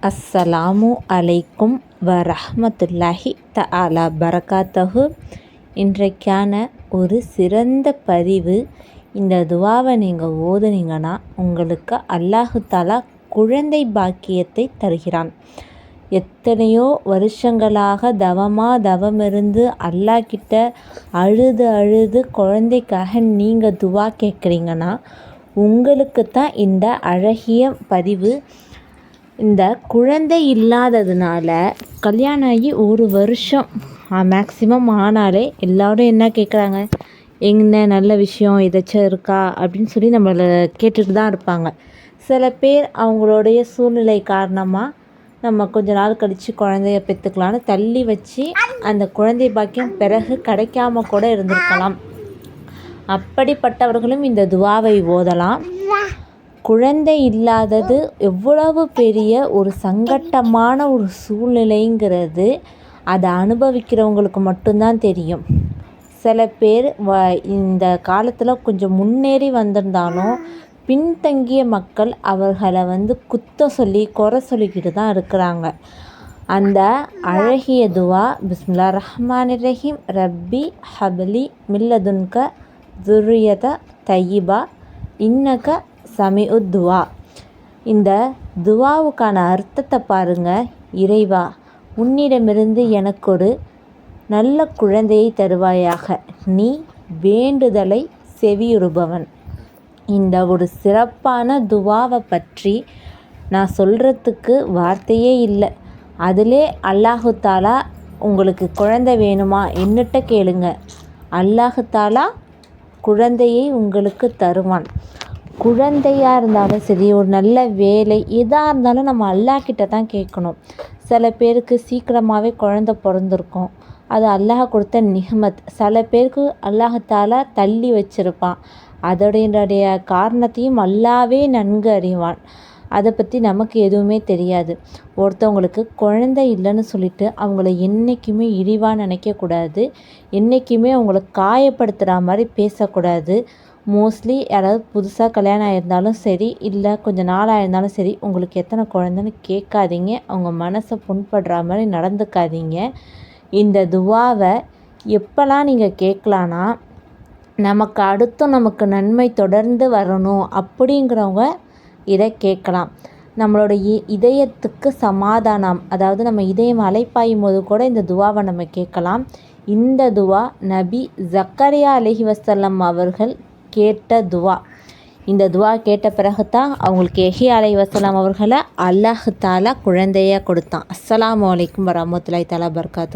அஸ்ஸலாமு அலைக்கும் வரஹ்மத்துல்லாஹி தஆலா பரகாத்தஹு. இன்றைக்கான ஒரு சிறந்த பதிவு. இந்த துவாவை நீங்கள் ஓதுனீங்கன்னா உங்களுக்கு அல்லாஹு தஆலா குழந்தை பாக்கியத்தை தருகிறான். எத்தனையோ வருஷங்களாக தவமிருந்து அல்லாஹ் கிட்ட அழுது குழந்தைக்காக நீங்கள் துவா கேட்குறீங்கன்னா உங்களுக்கு தான் இந்த அழகிய பதிவு. இந்த குழந்தை இல்லாததுனால கல்யாணம் ஆகி ஒரு வருஷம் மேக்ஸிமம் ஆனாலே எல்லோரும் என்ன கேட்குறாங்க, என்ன நல்ல விஷயம் ஏதாச்சும் இருக்கா அப்படின்னு சொல்லி நம்மளை கேட்டுட்டு தான் இருப்பாங்க. சில பேர் அவங்களுடைய சூழ்நிலை காரணமாக நம்ம கொஞ்ச நாள் கழித்து குழந்தைய பெற்றுக்கலான்னு தள்ளி வச்சு அந்த குழந்தை பாக்கியம் பிறகு கிடைக்காம கூட இருந்திருக்கலாம். அப்படிப்பட்டவர்களும் இந்த துவாவை ஓதலாம். குழந்தை இல்லாதது எவ்வளவு பெரிய ஒரு சங்கட்டமான ஒரு சூழ்நிலைங்கிறது அதை அனுபவிக்கிறவங்களுக்கு மட்டும்தான் தெரியும். சில பேர் இந்த காலத்தில் கொஞ்சம் முன்னேறி வந்திருந்தாலும் பின்தங்கிய மக்கள் அவர்களை குத்த சொல்லி குறை சொல்லிக்கிட்டு தான் இருக்கிறாங்க. அந்த அழகிய துவா பிஸ்மில்லாஹிர் ரஹ்மானிர் ரஹீம் ரப்பி ஹப்லி மில்லதுன்க ذُرِّيَّةً தையிபா இன்னக சமிஉத் துவா. இந்த துவாவுக்கான அர்த்தத்தை பாருங்கள். இறைவா, உன்னிடமிருந்து எனக்கொரு நல்ல குழந்தையை தருவாயாக, நீ வேண்டுதலை செவியுறுபவன். இந்த ஒரு சிறப்பான துவாவை பற்றி நான் சொல்கிறதுக்கு வார்த்தையே இல்லை. அதிலே அல்லாஹு தாலா உங்களுக்கு குழந்தை வேணுமா என்னட்ட கேளுங்க, அல்லாஹு தாலா குழந்தையை உங்களுக்கு தருவான். குழந்தையாக இருந்தாலும் சரி, ஒரு நல்ல வேலை எதாக இருந்தாலும் நம்ம அல்லாஹ்கிட்ட தான் கேட்கணும். சில பேருக்கு சீக்கிரமாகவே குழந்தை பிறந்திருக்கும், அது அல்லாஹ் கொடுத்த நிஹ்மத். சில பேருக்கு அல்லாஹ் தாலா தள்ளி வச்சுருப்பான், அதோடைய காரணத்தையும் அல்லாவே நன்கு அறிவான். அதை பற்றி நமக்கு எதுவுமே தெரியாது. ஒருத்தவங்களுக்கு குழந்தை இல்லைன்னு சொல்லிட்டு அவங்கள என்றைக்குமே இழிவாக நினைக்கக்கூடாது, என்றைக்குமே அவங்கள காயப்படுத்துகிற மாதிரி பேசக்கூடாது. மோஸ்ட்லி யாராவது புதுசாக கல்யாணம் ஆகியிருந்தாலும் சரி, இல்லை கொஞ்சம் நாளாக இருந்தாலும் சரி, உங்களுக்கு எத்தனை குழந்தைன்னு கேட்காதீங்க, அவங்க மனசை புண்படுற மாதிரி நடந்துக்காதீங்க. இந்த துவாவை எப்போல்லாம் நீங்கள் கேட்கலான்னா, நமக்கு அடுத்தும் நமக்கு நன்மை தொடர்ந்து வரணும் அப்படிங்கிறவங்க இதை கேட்கலாம். நம்மளோட இதயத்துக்கு சமாதானம், அதாவது நம்ம இதயம் அலைப்பாயும் போது கூட இந்த துவாவை நம்ம கேட்கலாம். இந்த துவா நபி ஜக்கரியா அலைஹிவஸல்லம் அவர்கள் கேட்ட துவா. இந்த துவா கேட்ட பிறகு தான் அவங்களுக்கு யஹ்யா அலைஹிவஸல்லம் அவர்களை அல்லாஹ் தாலா குழந்தையாக கொடுத்தான். அஸ்ஸலாமு அலைக்கும் வரஹ்மத்துல்லாஹி தஆலா பரகாத்துஹு.